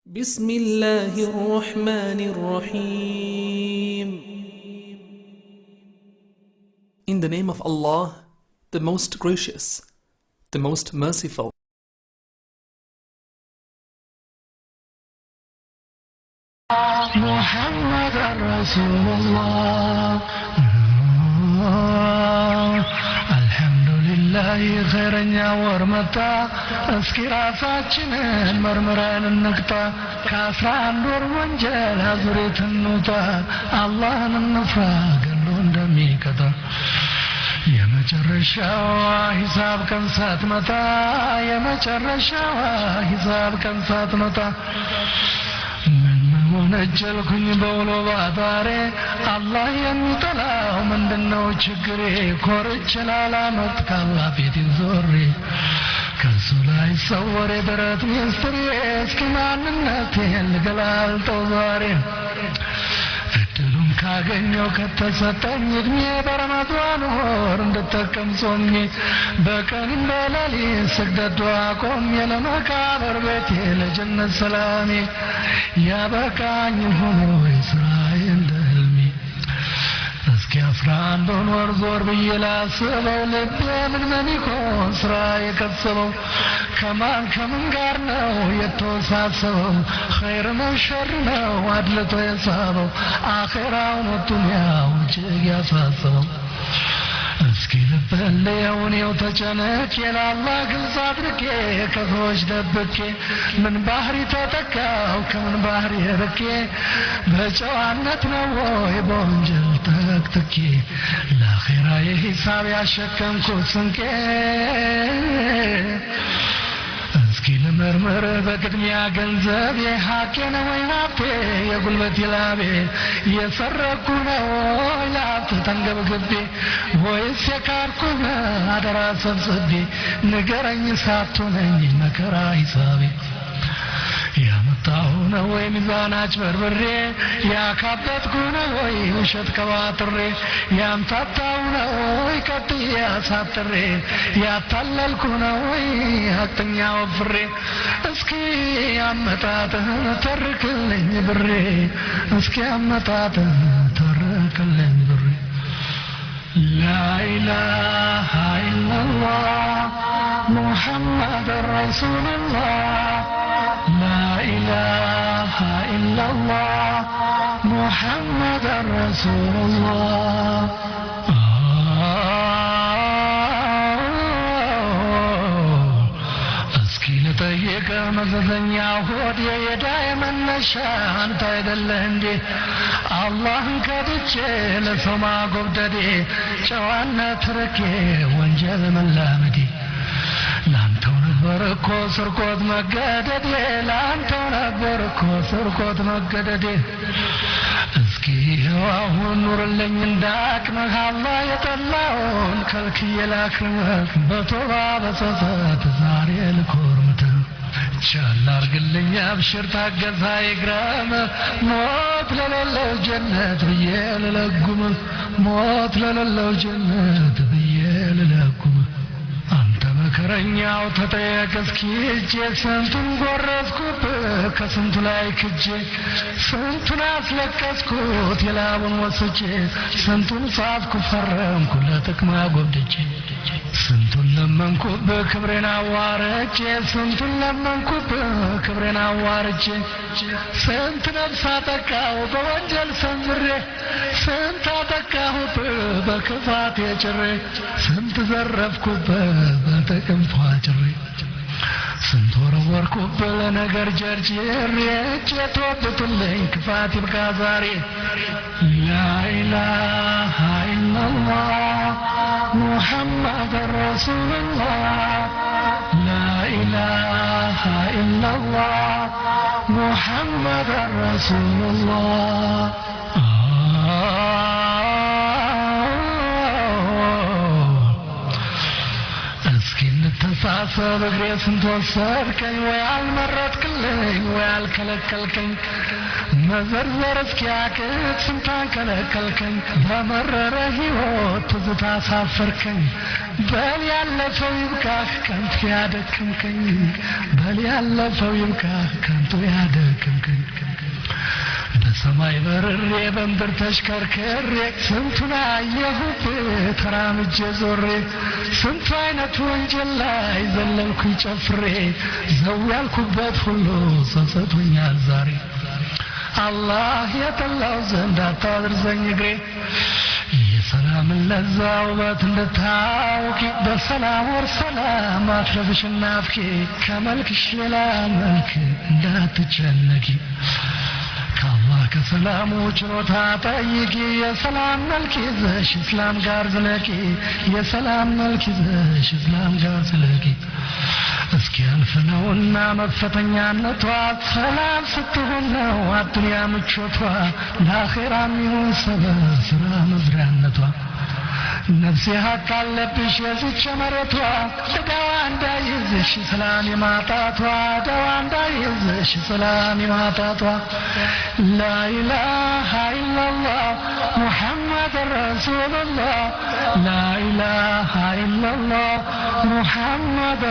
بسم الله الرحمن الرحيم. In the name of Allah, the most gracious, the most merciful. محمد رسول الله الحمد لله خيرኛ ወርመታ እስኪ ራሳችንን መርምረን እንቅጣ ከ11 ወር ወንጀል አዙሪት እንውጣ አላህን እንፍራ ገሎ እንደሚቀጣ የመጨረሻው ሂሳብ ቀን ሳትመጣ የመጨረሻው ሂሳብ ቀን ሳትመጣ ወነጀልኩኝ በውሎ ባዳሬ አላህ የሚጠላው ምንድነው ችግሬ ኮርቼ ላላመት ካላህ ፊት ዞሬ ከሱ ላይ ሰወሬ ደረት ሚስጥሬ እስኪ ማንነቴን ልገላልጠው ዛሬ እድሉን ካገኘው ከተሰጠኝ እድሜ በረመዷን ወር እንድጠቀም ጾሜ በቀንም በሌሊት ስግደት ዱዓ ቆሜ ለመቃብር ቤቴ ለጀነት ሰላሜ ያበቃኝ ሆኖ ስራዬ እንደ ህልሜ እስኪ 11 ወር ዞር ብዬ ላስበው ልቤ ምን ይሆን ስራ የከሰበው ከማን ጋር ነው የተወሳሰበው ኸይር ነው ሸር ነው አድልቶ የሳበው አኺራው ነው ዱንያው እጅግ ያሳሰበው እስኪ ልበለየው ተጨነቄ ለአላህ ግልጽ አድርጌ ከሰዎች ደብቄ ምን ባህሪ ተጠቃው ከምን ባህሪ ርቄ በጨዋነት ነው ወይ በወንጀል ተክትኬ ለአኺራ የሂሳብ ያሸከምኩት ስንቄ እስኪ ልመርምር በቅድሚያ ገንዘብ የሐቄ ነው ወይ ሀብቴ የጉልበት ላቤ የሰረኩ ነው ላብት ተንገብግቤ ወይስ የካድኩ አደራ ሰብስቤ ንገረኝ ሳትሆነኝ መከራ ሂሳቤ ያመጣሁ ነው ወይ ሚዛን አጭበርብሬ ያካበትኩ ነው ወይ ውሸት ከባጥሬ ያምታታሁ ነው ወይ ቀጥዬ አሳጥሬ ያታለልኩ ነው ወይ ሀቅተኛ ወፍሬ እስኪ አመጣጥህን ተርክልኝ ብሬ እስኪ አመጣጥህን ተርክልኝ ብሬ لا إله إلا الله محمد رسول الله لا إله إلا الله محمد رسول الله ጠየቀ መዘዘኛ ሆድ የዳይ መነሻ አንተ አይደለህ እንዴ አላህን ከድቼ ለሰው ማጎብደዴ ጨዋነት ርቄ ወንጀል መላመዴ ላንተው ነበር እኮ ስርቆት መገደዴ ላንተው ነበር እኮ ስርቆት መገደዴ እስኪ አሁን ኑርልኝ እንዳቅምህ አላህ የጠላውን ከልክዬ ላክርምህ በቶባ በጸጸት ዛሬ ልኮርምትህ ቻል አርግልኝ አብሽር ታገዛ ይግረም ሞት ለሌለው ጀነት ብዬ ልለጉም ሞት ለሌለው ጀነት ብዬ ልለጉም አንተ መከረኛው ተጠየቅ እስኪ እጄ ስንቱን ጎረስኩብህ ከስንቱ ላይ ክጄ ስንቱን አስለቀስኩት የላቡን ወስጄ ስንቱን ጻፍኩ ፈረምኩ ለጥቅም አጎብድጄ ስንቱን ለመንኩብህ ክብሬን አዋርጄ ስንቱን ለመንኩብህ ክብሬን አዋርጄ ስንት ነፍስ አጠቃሁ በወንጀል ሰምሬ ስንት አጠቃሁብህ በክፋት የጭሬ ስንት ዘረፍኩብህ በጥቅም ፏጭሬ ስንት ወረወርኩብህ ለነገር ጀርጅሬ እጄ ተወብቱልኝ ክፋት ይብቃ ዛሬ لا إله إلا الله محمد رسول الله لا إله إلا الله محمد رسول الله ተሳሰብ እግሬ ስንት ወሰድከኝ ወይ አልመረጥክልኝ ወይ አልከለከልከኝ መዘርዘር እስኪያቅት ስንት አንከለከልከኝ በመረረ ሕይወት ትዝታ አሳፈርከኝ በል ያለፈው ይብቃህ ከንቱ ያደከምከኝ በል ያለፈው ይብቃህ ከንቱ ያደከምከኝ በሰማይ በርሬ በምድር ተሽከርክሬ ስንቱን አየሁብህ ተራምጄ ዞሬ ስንቱ አይነት ወንጀል ላይ ዘለልኩኝ ጨፍሬ ዘው ያልኩበት ሁሉ ጸጸቶኛል ዛሬ አላህ የጠላው ዘንድ አታድርሰኝ እግሬ የሰላም ለዛ ውበት እንድታውቂ በሰላም ወር ሰላም አትረብሽና ናፍቂ ከመልክሽ ሌላ መልክ እንዳትጨነቂ ከአላህ ከሰላሙ ችሮታ ጠይቂ የሰላም መልክ ይዘሽ እስላም ጋር ዝለቂ የሰላም መልክ ይዘሽ እስላም ጋር ዝለቂ እስኪ ያልፈነውና መፈተኛነቷ ሰላም ስትሆን ነው አዱንያ ምቾቷ ለአኺራም ይሁን ሰበብ ስራ መዝሪያነቷ ነፍሴ ሀቅ አለብሽ የዝች መሬቷ ደዋ እንዳይዝሽ ሰላም የማጣቷ ደዋ እንዳይዝሽ ሰላም የማጣቷ ላኢላሃ ኢላላህ ሙሐመድ ረሱሉላህ ላኢላሃ ኢላላህ ሙሐመድ